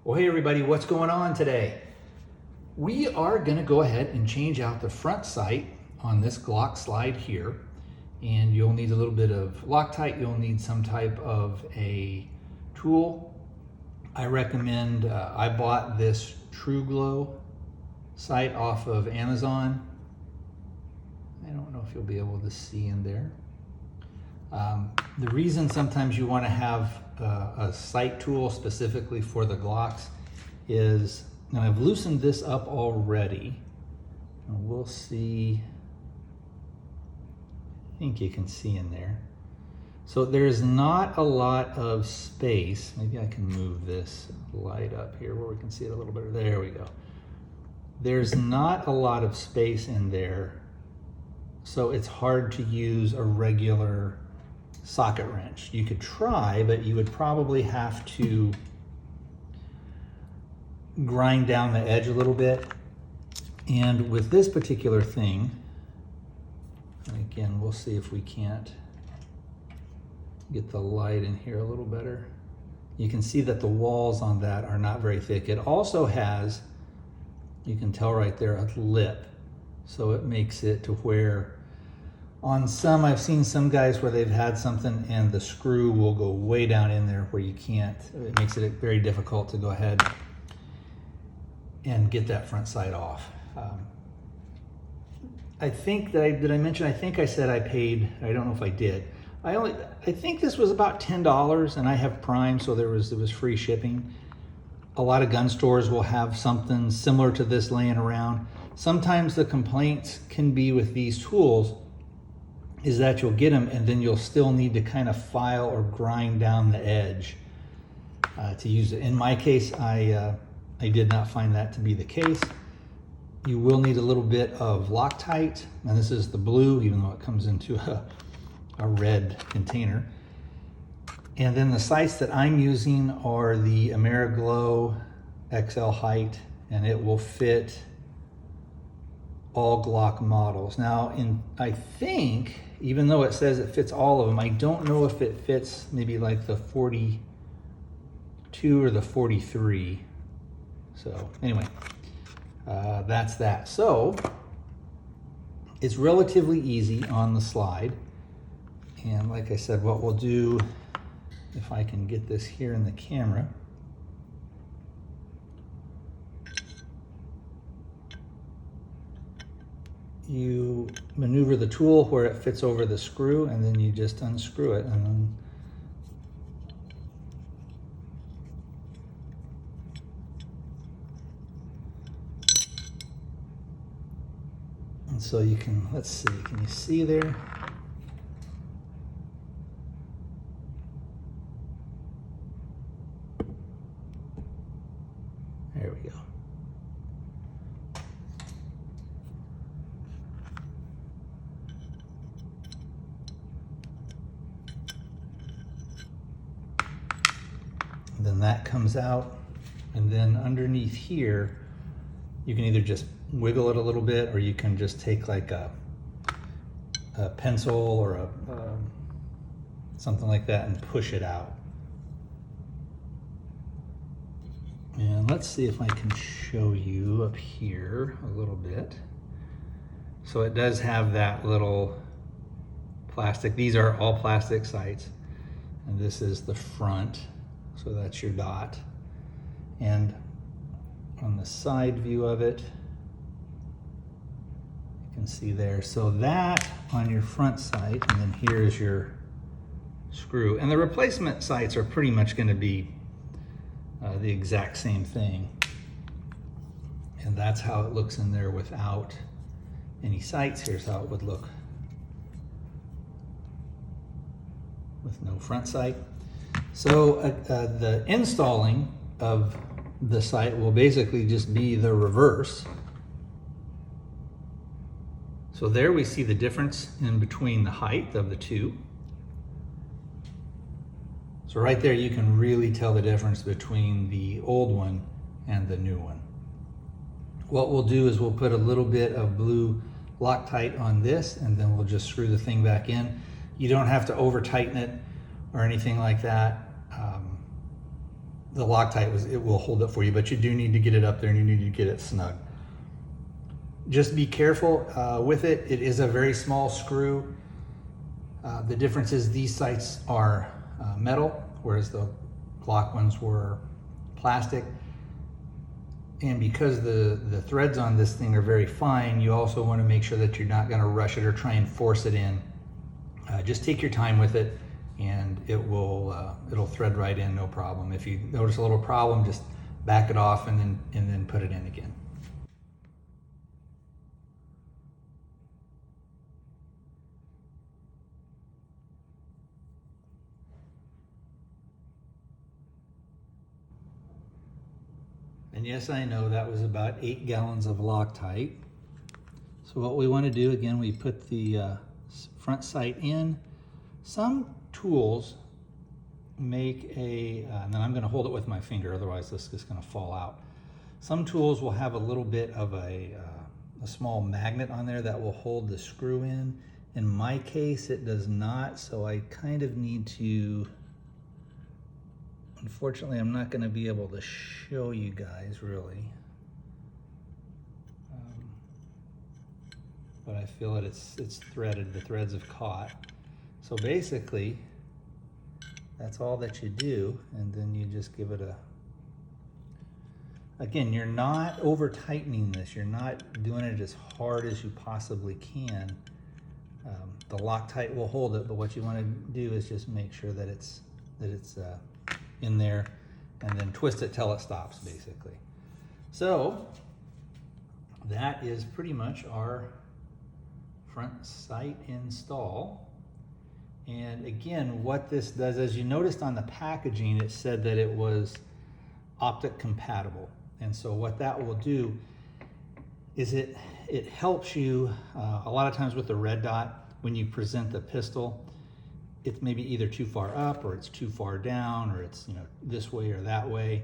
Well, hey everybody, what's going on today? We are going to go ahead and change out the front sight on this Glock slide here. And you'll need a little bit of Loctite. You'll need some type of a tool. I recommend, I bought this True Glow sight off of Amazon. I don't know if you'll be able to see in there. The reason sometimes you want to have a sight tool specifically for the Glocks is, and I've loosened this up already, and we'll see, I think you can see in there. So there's not a lot of space. Maybe I can move this light up here where we can see it a little better. There we go. There's not a lot of space in there, so it's hard to use a regular socket wrench. You could try, but you would probably have to grind down the edge a little bit. And with this particular thing, again, we'll see if we can't get the light in here a little better. You can see that the walls on that are not very thick. It also has, you can tell right there, a lip. So it makes it to where on some, I've seen some guys where they've had something and the screw will go way down in there where you can't, it makes it very difficult to go ahead and get that front sight off. I think that did I mention, I think I said I paid, I don't know if I did. I think this was about $10 and I have Prime, so it was free shipping. A lot of gun stores will have something similar to this laying around. Sometimes the complaints can be with these tools is that you'll get them and then you'll still need to kind of file or grind down the edge to use it. In my case, I did not find that to be the case. You will need a little bit of Loctite, and this is the blue, even though it comes into a red container. And then the sights that I'm using are the AmeriGlow XL height, and it will fit all Glock models. Now, I think, even though it says it fits all of them, I don't know if it fits maybe like the 42 or the 43. So anyway, that's that. So it's relatively easy on the slide. And like I said, what we'll do, if I can get this here in the camera, you maneuver the tool where it fits over the screw, and then you just unscrew it, and so you can, let's see, can you see there? There we go. Then that comes out, and then underneath here you can either just wiggle it a little bit, or you can just take like a pencil or something like that and push it out. And let's see if I can show you up here a little bit. So it does have that little plastic, these are all plastic sights, and this is the front. So that's your dot. And on the side view of it, you can see there. So that on your front sight, and then here's your screw. And the replacement sights are pretty much going to be the exact same thing. And that's how it looks in there without any sights. Here's how it would look with no front sight. So the installing of the sight will basically just be the reverse. So there we see the difference in between the height of the two. So right there you can really tell the difference between the old one and the new one. What we'll do is we'll put a little bit of blue Loctite on this, and then we'll just screw the thing back in. You don't have to over tighten it or anything like that. the Loctite it will hold it for you, but you do need to get it up there and you need to get it snug. Just be careful with it. It is a very small screw. The difference is these sights are metal, whereas the Glock ones were plastic. And because the threads on this thing are very fine, you also want to make sure that you're not going to rush it or try and force it in. Just take your time with it, and it'll thread right in, no problem. If you notice a little problem, just back it off and then put it in again. And yes, I know that was about 8 gallons of Loctite. So what we want to do, again, we put the front sight in. Some tools make and then I'm going to hold it with my finger, otherwise this is going to fall out. Some tools will have a little bit of a small magnet on there that will hold the screw in. In my case, it does not, so I kind of need to... Unfortunately, I'm not going to be able to show you guys really, but I feel that it's threaded. The threads have caught. So basically, that's all that you do, and then you just give it a. Again, you're not over tightening this. You're not doing it as hard as you possibly can. The Loctite will hold it, but what you want to do is just make sure that it's in there, and then twist it till it stops, basically. So that is pretty much our front sight install. And again, what this does, as you noticed on the packaging, it said that it was optic compatible. And so what that will do is it helps you a lot of times with the red dot when you present the pistol. It's maybe either too far up or it's too far down, or it's, you know, this way or that way.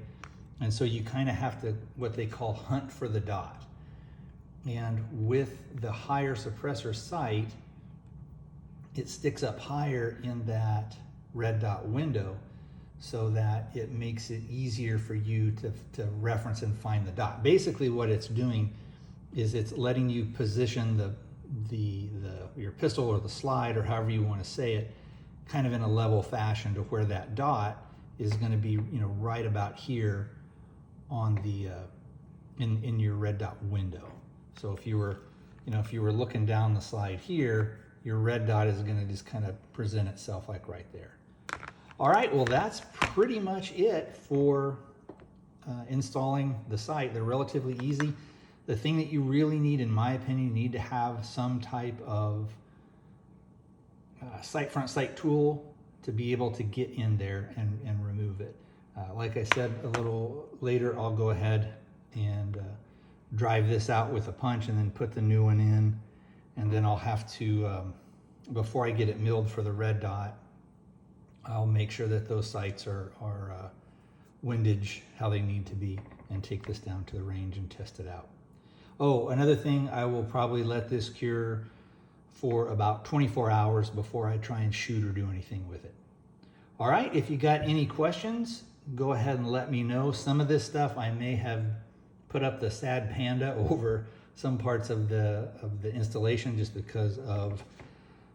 And so you kind of have to, what they call, hunt for the dot. And with the higher suppressor sight, it sticks up higher in that red dot window so that it makes it easier for you to reference and find the dot. Basically what it's doing is it's letting you position your pistol or the slide, or however you want to say it, kind of in a level fashion to where that dot is going to be, you know, right about here on the in your red dot window. So if you were looking down the slide here, your red dot is going to just kind of present itself like right there. All right, well, that's pretty much it for installing the sight. They're relatively easy. The thing that you really need, in my opinion, you need to have some type of front sight tool to be able to get in there and remove it. Like I said, a little later I'll go ahead and drive this out with a punch and then put the new one in, and then I'll have to, before I get it milled for the red dot, I'll make sure that those sights are windage how they need to be, and take this down to the range and test it out. Oh, another thing, I will probably let this cure for about 24 hours before I try and shoot or do anything with it. All right, if you got any questions, go ahead and let me know. Some of this stuff I may have put up the sad panda over some parts of the installation, just because of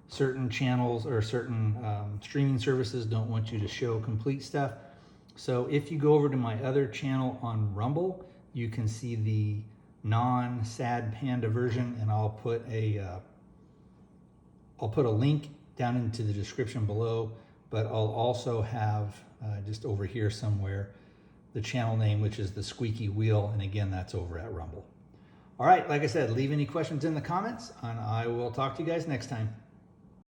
certain channels or certain streaming services don't want you to show complete stuff. So if you go over to my other channel on Rumble, you can see the non-sad panda version, and I'll put a link down into the description below, but I'll also have just over here somewhere the channel name, which is the Squeaky Wheel, and again, that's over at Rumble. All right, like I said, leave any questions in the comments, and I will talk to you guys next time.